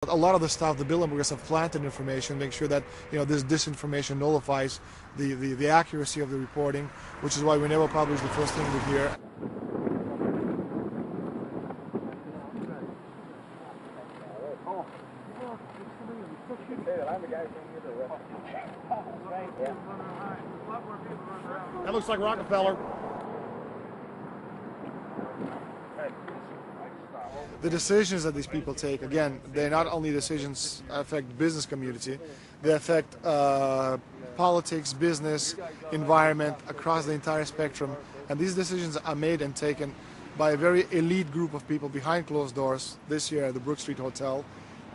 a lot of the stuff, the Bilderbergers have planted information, make sure that this disinformation nullifies the accuracy of the reporting, which is why we never publish the first thing we hear. That looks like Rockefeller. The decisions that these people take, again, they're not only decisions that affect the business community, they affect politics, business, environment, across the entire spectrum. And these decisions are made and taken by a very elite group of people behind closed doors this year at the Brook Street Hotel.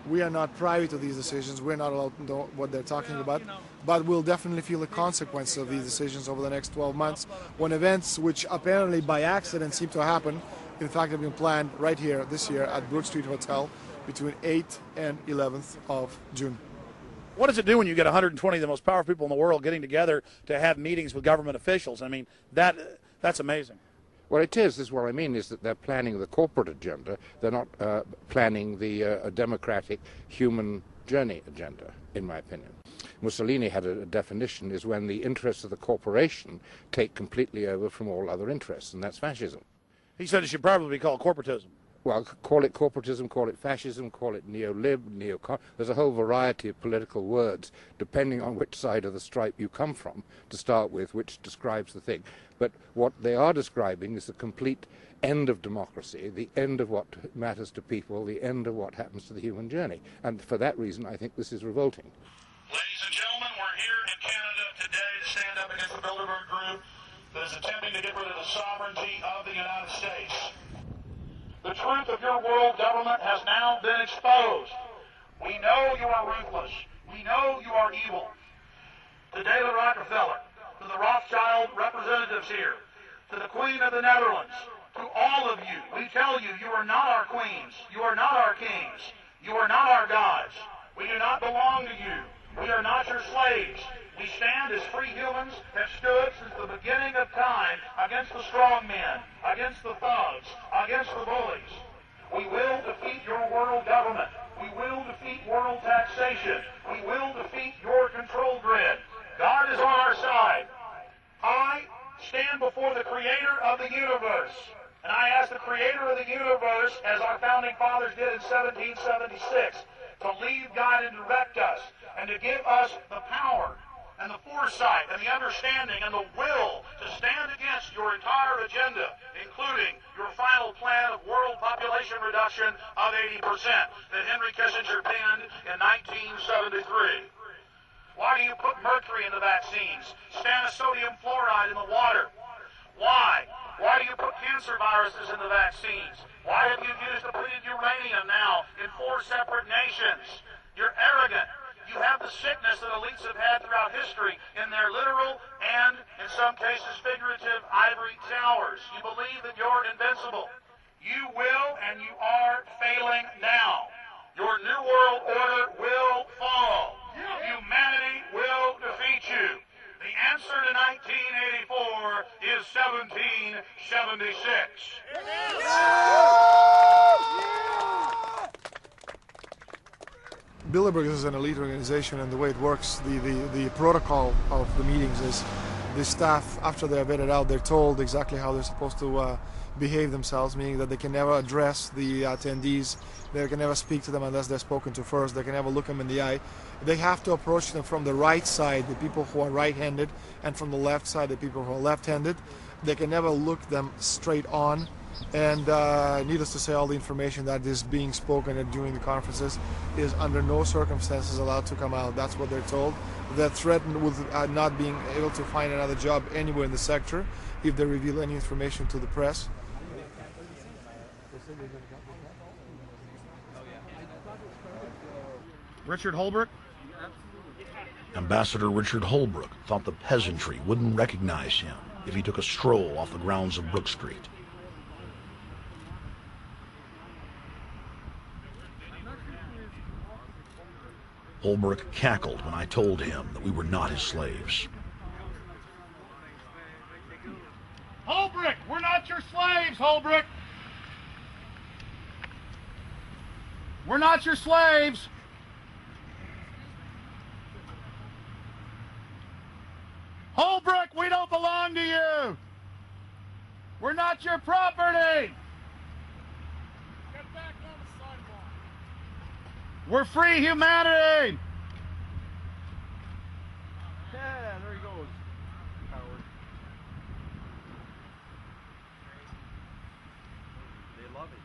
We are not privy to these decisions. We're not allowed to know what they're talking about. But we'll definitely feel the consequences of these decisions over the next 12 months when events which apparently by accident seem to happen, in fact, have been planned right here this year at Brook Street Hotel between 8th and 11th of June. What does it do when you get 120 of the most powerful people in the world getting together to have meetings with government officials? I mean, that's amazing. Well, it is. This is what I mean, is that they're planning the corporate agenda. They're not planning the democratic human journey agenda, in my opinion. Mussolini had a definition, is when the interests of the corporation take completely over from all other interests, and that's fascism. He said it should probably be called corporatism. Well, call it corporatism, call it fascism, call it neo-lib, neo-con. There's a whole variety of political words, depending on which side of the stripe you come from, to start with, which describes the thing. But what they are describing is the complete end of democracy, the end of what matters to people, the end of what happens to the human journey. And for that reason, I think this is revolting. Ladies and gentlemen, we're here in Canada today to stand up against the Bilderberg group that is attempting to get rid of the sovereignty of the United States. The truth of your world government has now been exposed. We know you are ruthless. We know you are evil. To David Rockefeller, to the Rothschild representatives here, to the Queen of the Netherlands, to all of you, we tell you, you are not our queens. You are not our kings. You are not our gods. We do not belong to you. We are not your slaves. We stand as free humans, have stood since the beginning of time against the strong men, against the thugs, against the bullies. We will defeat your world government. We will defeat world taxation. We will defeat your control grid. God is on our side. I stand before the creator of the universe, and I ask the creator of the universe, as our founding fathers did in 1776, to lead, guide, and direct us, and to give us the power and the foresight and the understanding and the will to stand against your entire agenda, including your final plan of world population reduction of 80% that Henry Kissinger penned in 1973. Why do you put mercury in the vaccines, sodium fluoride in the water? Why? Why do you put cancer viruses in the vaccines? Why have you used depleted uranium now in 4 separate nations? You're arrogant. You have the sickness that elites have had throughout history in their literal and, in some cases, figurative ivory towers. You believe that you're invincible. You will and you are failing now. Your New World Order will fall. Humanity will defeat you. The answer to 1984 is 1776. Bilderberg is an elite organization, and the way it works, the protocol of the meetings is the staff, after they're vetted out, they're told exactly how they're supposed to behave themselves, meaning that they can never address the attendees, they can never speak to them unless they're spoken to first, they can never look them in the eye. They have to approach them from the right side, the people who are right-handed, and from the left side, the people who are left-handed. They can never look them straight on. And needless to say, all the information that is being spoken during the conferences is under no circumstances allowed to come out. That's what they're told. They're threatened with not being able to find another job anywhere in the sector if they reveal any information to the press. Richard Holbrooke? Ambassador Richard Holbrooke thought the peasantry wouldn't recognize him if he took a stroll off the grounds of Brook Street. Holbrooke cackled when I told him that we were not his slaves. Holbrooke, we're not your slaves, Holbrooke. We're not not your slaves. Holbrook, we don't belong to you. We're not your property. Get back on the sidewalk. We're free humanity. Yeah, there he goes. Howard. They love it.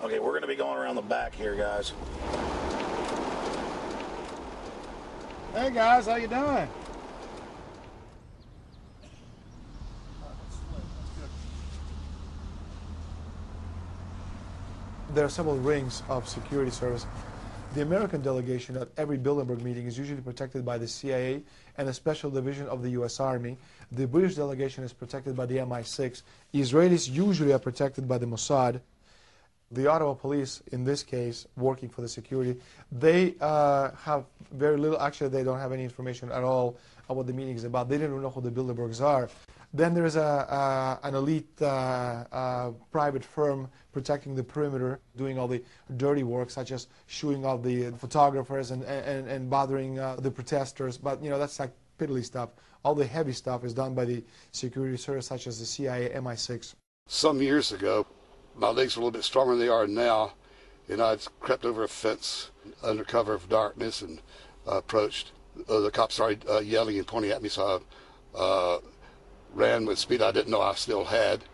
Okay, we're going to be going around the back here, guys. Hey, guys, how you doing? There are several rings of security service. The American delegation at every Bilderberg meeting is usually protected by the CIA and a special division of the U.S. Army. The British delegation is protected by the MI6. Israelis usually are protected by the Mossad. The Ottawa police, in this case, working for the security, they have very little, actually they don't have any information at all on what the meeting is about. They don't even know who the Bilderbergs are. Then there is an elite private firm protecting the perimeter, doing all the dirty work, such as shooing off the photographers and bothering the protesters. But, you know, that's like piddly stuff. All the heavy stuff is done by the security service, such as the CIA, MI6. Some years ago, my legs were a little bit stronger than they are now, and I'd crept over a fence under cover of darkness and approached. The cops started yelling and pointing at me, so I ran with speed I didn't know I still had,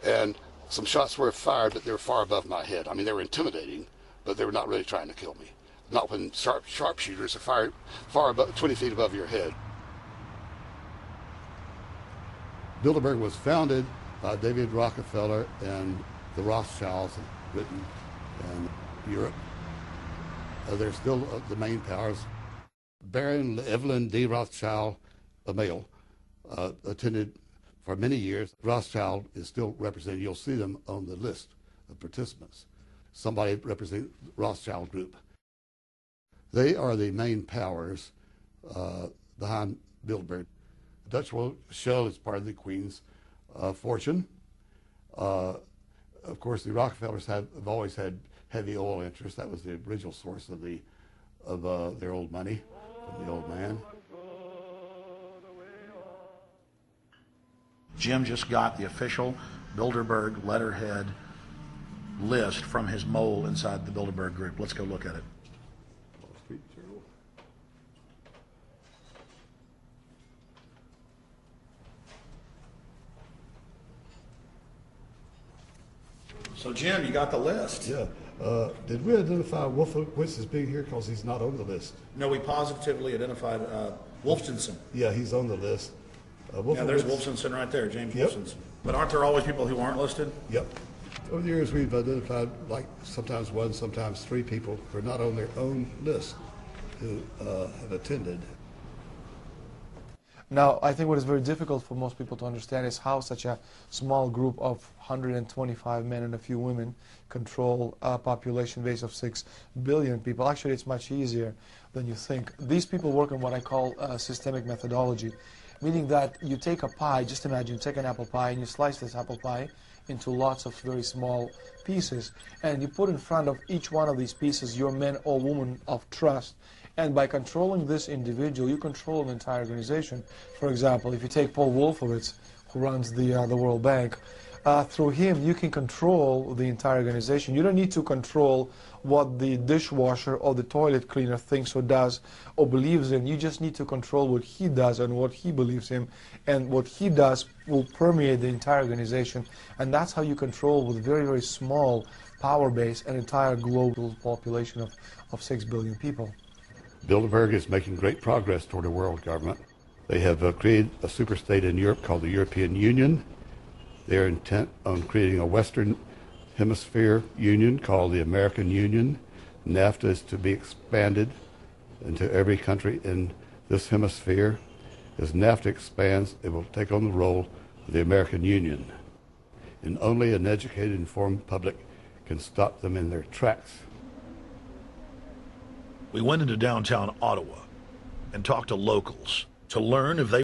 and some shots were fired, but they were far above my head. I mean, they were intimidating, but they were not really trying to kill me. Not when sharpshooters are fired far above, 20 feet above your head. Bilderberg was founded by David Rockefeller and the Rothschilds in Britain and Europe. They're still the main powers. Baron Evelyn D. Rothschild, a male, attended for many years. Rothschild is still represented. You'll see them on the list of participants. Somebody representing the Rothschild group. They are the main powers behind Bilderberg. The Dutch Royal Shell is part of the Queen's fortune. Of course, the Rockefellers have always had heavy oil interests. That was the original source of their old money from the old man. Jim just got the official Bilderberg letterhead list from his mole inside the Bilderberg group. Let's go look at it. So Jim, you got the list. Yeah. Did we identify Wolfowitz as being here because he's not on the list? No, we positively identified Wolfenson. Yeah, he's on the list. Yeah, there's Wolfenson right there, James Yep. Wolfenson. But aren't there always people who aren't listed? Yep. Over the years, we've identified like sometimes one, sometimes three people who are not on their own list who have attended. Now, I think what is very difficult for most people to understand is how such a small group of 125 men and a few women control a population base of 6 billion people. Actually, it's much easier than you think. These people work on what I call systemic methodology, meaning that you take a pie, just imagine you take an apple pie and you slice this apple pie into lots of very small pieces, and you put in front of each one of these pieces your men or women of trust. And by controlling this individual, you control an entire organization. For example, if you take Paul Wolfowitz, who runs the World Bank, through him you can control the entire organization. You don't need to control what the dishwasher or the toilet cleaner thinks or does or believes in. You just need to control what he does and what he believes in. And what he does will permeate the entire organization. And that's how you control, with very, very small power base, an entire global population of 6 billion people. Bilderberg is making great progress toward a world government. They have created a superstate in Europe called the European Union. They're intent on creating a Western Hemisphere Union called the American Union. NAFTA is to be expanded into every country in this hemisphere. As NAFTA expands, it will take on the role of the American Union. And only an educated, informed public can stop them in their tracks. We went into downtown Ottawa, and talk to locals to learn if they